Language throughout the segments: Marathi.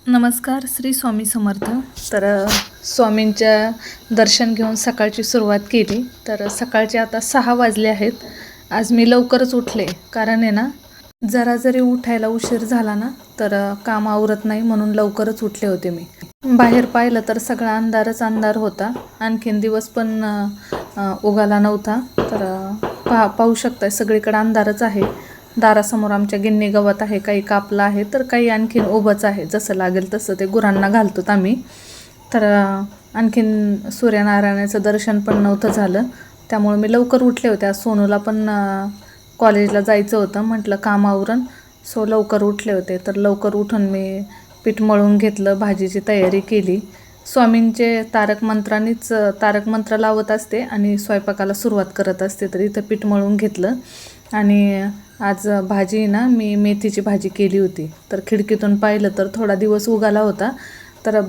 नमस्कार, श्री स्वामी समर्थ. तर स्वामींच्या दर्शन घेऊन सकाळची सुरुवात केली. तर सकाळचे आता 6 वाजले आहेत. आज मी लवकरच उठले, कारण आहे ना जरा जरी उठायला उशीर झाला ना तर काम आवरत नाही, म्हणून लवकरच उठले होते मी. बाहेर पाहिलं तर सगळा अंधारच अंधार होता. आणखीन दिवस पण उगाला नव्हता. तर पाहू शकताय सगळीकडे अंधारच आहे. दारासमोर आमच्या गिन्नी गवत आहे, काही कापलं आहे तर काही आणखीन उभंच आहे. जसं लागेल तसं ते गुरांना घालतो आम्ही. तर आणखीन सूर्यनारायणाचं दर्शन पण नव्हतं झालं, त्यामुळे मी लवकर उठले होते. आज सोनूला पण कॉलेजला जायचं होतं, म्हटलं काम आवरून सो लवकर उठले होते. तर लवकर उठून मी पीठ मळून घेतलं, भाजीची तयारी केली. स्वामींचे तारक मंत्र लावत असते आणि स्वयंपाकाला सुरुवात करत असते. तर इथं पीठ मळून घेतलं आणि आज भाजी ना मी मेथीची भाजी केली होती. तर खिडकीतून पाहिलं तर थोडा दिवस उगाला होता. तर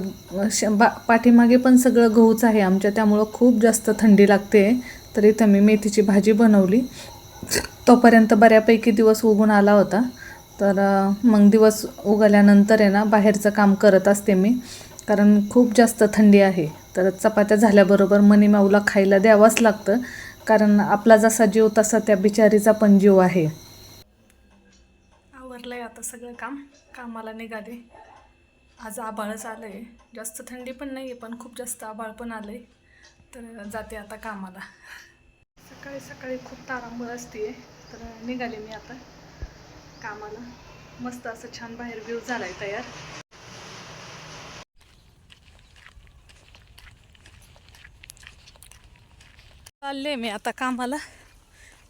पाठीमागे पण सगळं गहूच आहे आमच्या, त्यामुळं खूप जास्त थंडी लागते. तर इथं मी मेथीची भाजी बनवली. तोपर्यंत बऱ्यापैकी दिवस उगून आला होता. तर मग दिवस उगवल्यानंतर आहे ना बाहेरचं काम करत असते मी, कारण खूप जास्त थंडी आहे. तर चपात्या झाल्याबरोबर मनी माऊला खायला द्यावंच लागतं, कारण आपला जसा जीव तसा त्या बिचारीचा पण जीव आहे. आवरलंय आता सगळं काम, कामाला निघाले. आज आभाळच आलं आहे, जास्त थंडी पण नाही आहे, पण खूप जास्त आभाळ पण आलं आहे. तर जाते आता कामाला. सकाळी सकाळी खूप तारांबळ असते. तर निघाले मी आता कामाला. मस्त असं छान बाहेर व्ह्यू झालाय तयार. चालले मी आता कामाला.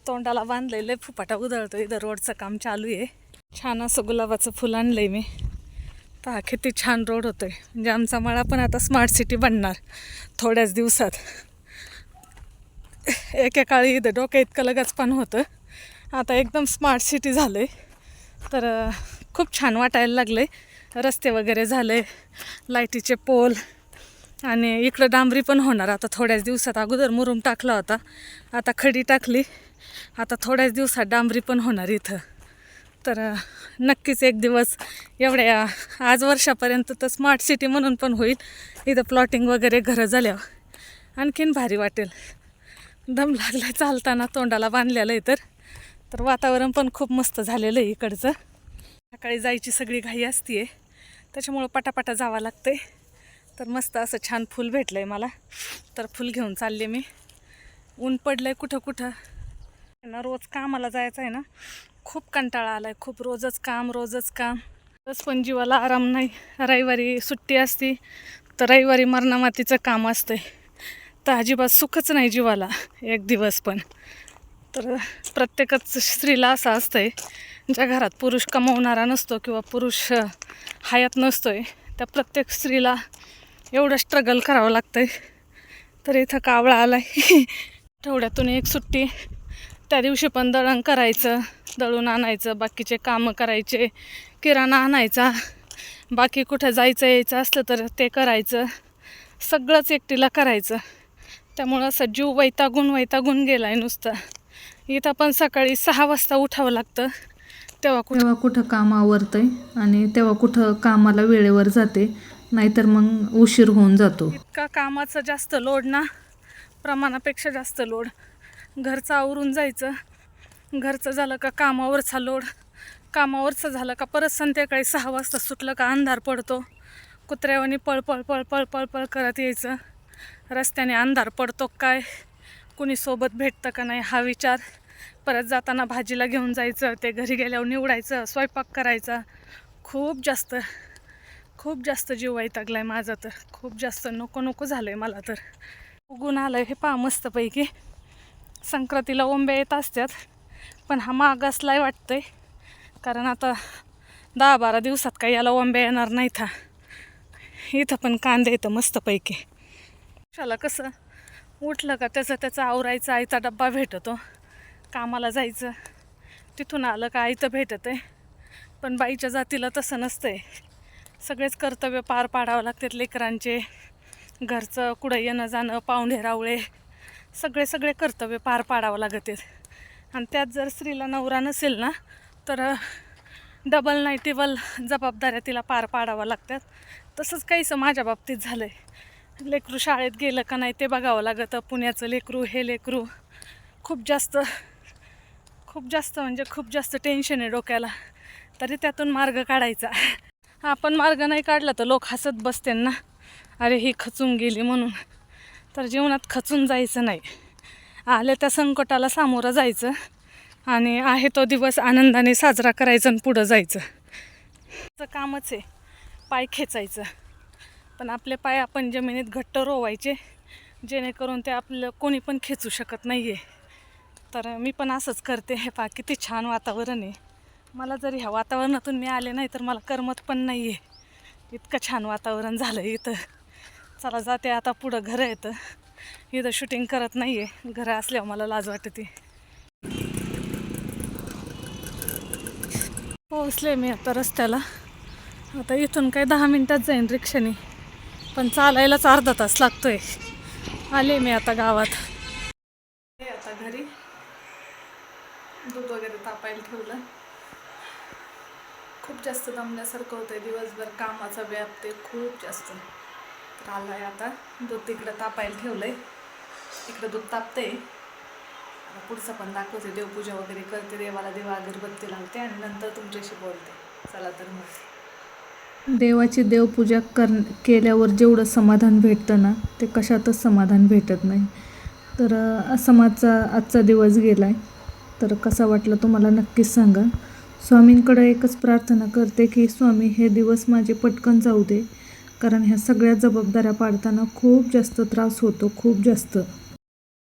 तोंडाला बांधलेलं फुपाटा उधळतो. इथं रोडचं काम चालू आहे. छान असं गुलाबाचं फुल आणलंय मी. पहा किती छान रोड होतोय. म्हणजे आमचा मळा पण आता स्मार्ट सिटी बनणार थोड्याच दिवसात. एकेकाळी इथं डोक्या इतकं लगचपण होतं, आता एकदम स्मार्ट सिटी झालंय. तर खूप छान वाटायला लागले. रस्ते वगैरे झाले, लाईटीचे पोल, आणि इकडं डांबरी पण होणार आता थोड्याच दिवसात. अगोदर मुरुम टाकला होता, आता खडी टाकली, आता थोड्याच दिवसात डांबरी पण होणार इथं. तर नक्कीच एक दिवस एवढ्या आज वर्षापर्यंत तर स्मार्ट सिटी म्हणून पण होईल. इथं प्लॉटिंग वगैरे घरं झाल्यावर आणखीन भारी वाटेल. दम लागला चालताना, तोंडाला बांधलेलं आहे. तर वातावरण पण खूप मस्त झालेलं आहे इकडचं. सकाळी जायची सगळी घाई असते, त्याच्यामुळं पटापटा जावं लागतंय. तर मस्त असं छान फूल भेटलं आहे मला, तर फूल घेऊन चालले मी. ऊन पडलं आहे कुठं कुठं ना. रोज कामाला जायचं आहे ना, खूप कंटाळा आला आहे. खूप रोजच काम. रोज पण जीवाला आराम नाही. रविवारी सुट्टी असती तर रविवारी मरणामातीचं काम असतंय, तर अजिबात सुखच नाही जीवाला एक दिवस पण. तर प्रत्येकच स्त्रीला असं असतंय, ज्या घरात पुरुष कमवणारा नसतो किंवा पुरुष हयात नसतोय, त्या प्रत्येक स्त्रीला एवढं स्ट्रगल करावं लागतंय. तर इथं कावळा आला आहे. आठवड्यातून एक सुट्टी, त्या दिवशी पण दळण करायचं, दळून आणायचं, बाकीचे कामं करायचे, किराणा आणायचा, बाकी कुठं जायचं यायचं असलं तर ते करायचं, सगळंच एकटीला करायचं. त्यामुळं असं जीव वैतागून गेला आहे नुसतं. इथं पण सकाळी 6 वाजता उठावं लागतं, तेव्हा कुठं काम आवरतंय आणि तेव्हा कुठं कामाला वेळेवर जाते, नाहीतर मग उशीर होऊन जातो. इतका कामाचं जास्त लोड ना, प्रमाणापेक्षा जास्त लोड. घरचं आवरून जायचं, घरचं झालं का कामावरचा लोड, कामावरचं झालं का परत संध्याकाळी 6 वाजता सुटलं का अंधार पडतो. कुत्र्यावानी पळ करत यायचं. रस्त्याने अंधार पडतो काय, कुणी सोबत भेटतं का नाही हा विचार. परत जाताना भाजीला घेऊन जायचं, ते घरी गेल्यावर निवडायचं, स्वयंपाक करायचा. खूप जास्त जीव वैतागला आहे माझा. तर खूप जास्त नको झालं आहे मला. तर उगून आलं आहे हे पहा मस्तपैकी. संक्रांतीला ओंब्या येत असतात, पण हा माग असलाय वाटतंय, कारण आता 10-12 दिवसात काही याला ओंब्या येणार नाहीत. इथं पण कांदे येतं मस्तपैकी. शाला कसं उठलं का त्याचं आवरायचं, आईचा डब्बा भेटतो, कामाला जायचं, तिथून आलं का आईचं भेटतं आहे. पण बाईच्या जातीला तसं नसतंय. सगळेच कर्तव्य पार पाडावं लागतात लेकरांचे, घरचं कुठं येणं जाणं, पाहुणे रावळे, सगळे कर्तव्य पार पाडावं लागतात. आणि त्यात जर स्त्रीला नवरा नसेल ना, तर डबल नाही टिबल जबाबदाऱ्या तिला पार पाडाव्या लागतात. तसंच काहीसं माझ्या बाबतीत झालं आहे. लेकरू शाळेत गेलं का नाही ते बघावं लागतं. पुण्याचं लेकरू, हे लेकरू खूप जास्त म्हणजे खूप जास्त टेन्शन आहे डोक्याला. तरी त्यातून मार्ग काढायचा. आपण मार्ग नाही काढला तर लोक हसत बसते ना, अरे ही खचून गेली म्हणून. तर जीवनात खचून जायचं नाही. आले त्या संकटाला सामोरं जायचं आणि आहे तो दिवस आनंदाने साजरा करायचा आणि पुढं जायचं. असं कामच आहे, पाय खेचायचं. पण आपले पाय आपण जमिनीत घट्ट रोवायचे, जेणेकरून ते आपलं कोणी पण खेचू शकत नाही आहे. तर मी पण असंच करते. हे पहा किती छान वातावरण आहे. मला जरी ह्या वातावरणातून मी आले नाही तर मला करमत पण नाही आहे. इतकं छान वातावरण झालं इथं. चला जाते आता पुढं. घरं येतं इथं, शूटिंग करत नाही आहे. घरं असल्यावर मला लाज वाटते. पोहोचले मी आता रस्त्याला. आता इथून काय 10 मिनटात जाईन रिक्षाने, पण चालायलाच अर्धा तास लागतोय. आले मी आता गावात. आता घरी दूध वगैरे तापायला ठेवलं. खूप जास्त दमल्यासारखं होतंय. दिवसभर कामाचा व्याप ते खूप जास्त. तर आलाय आता दूध तिकडं तापायला ठेवलंय. इकडं दूध तापतंय. पुढचं पण दाखवते. देवपूजा वगैरे करते, देवाला दिवा अगरबत्ती लावते आणि नंतर तुमच्याशी बोलते. चला तर मग. देवाची देवपूजा केल्यावर जेवढं समाधान भेटतं ना, ते कशातच समाधान भेटत नाही. तर असा माझा आजचा दिवस गेला आहे. तर कसा वाटला तुम्हाला नक्कीच सांगा. स्वामींकडे एकच प्रार्थना करते की स्वामी हे दिवस माझे पटकन जाऊ दे, कारण ह्या सगळ्या जबाबदाऱ्या पाडताना खूप जास्त त्रास होतो, खूप जास्त.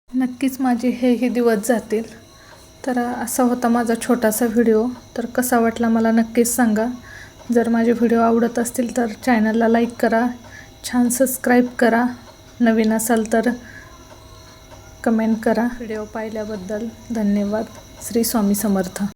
नक्कीच माझे हेही दिवस जातील. तर असा होता माझा छोटासा व्हिडिओ. तर कसा वाटला मला नक्कीच सांगा. जर माझे व्हिडिओ आवडत असतील तर चॅनलला लाईक करा, छान सबस्क्राईब करा. नवीन असाल तर कमेंट करा. व्हिडिओ पाहिल्याबद्दल धन्यवाद. श्री स्वामी समर्थ.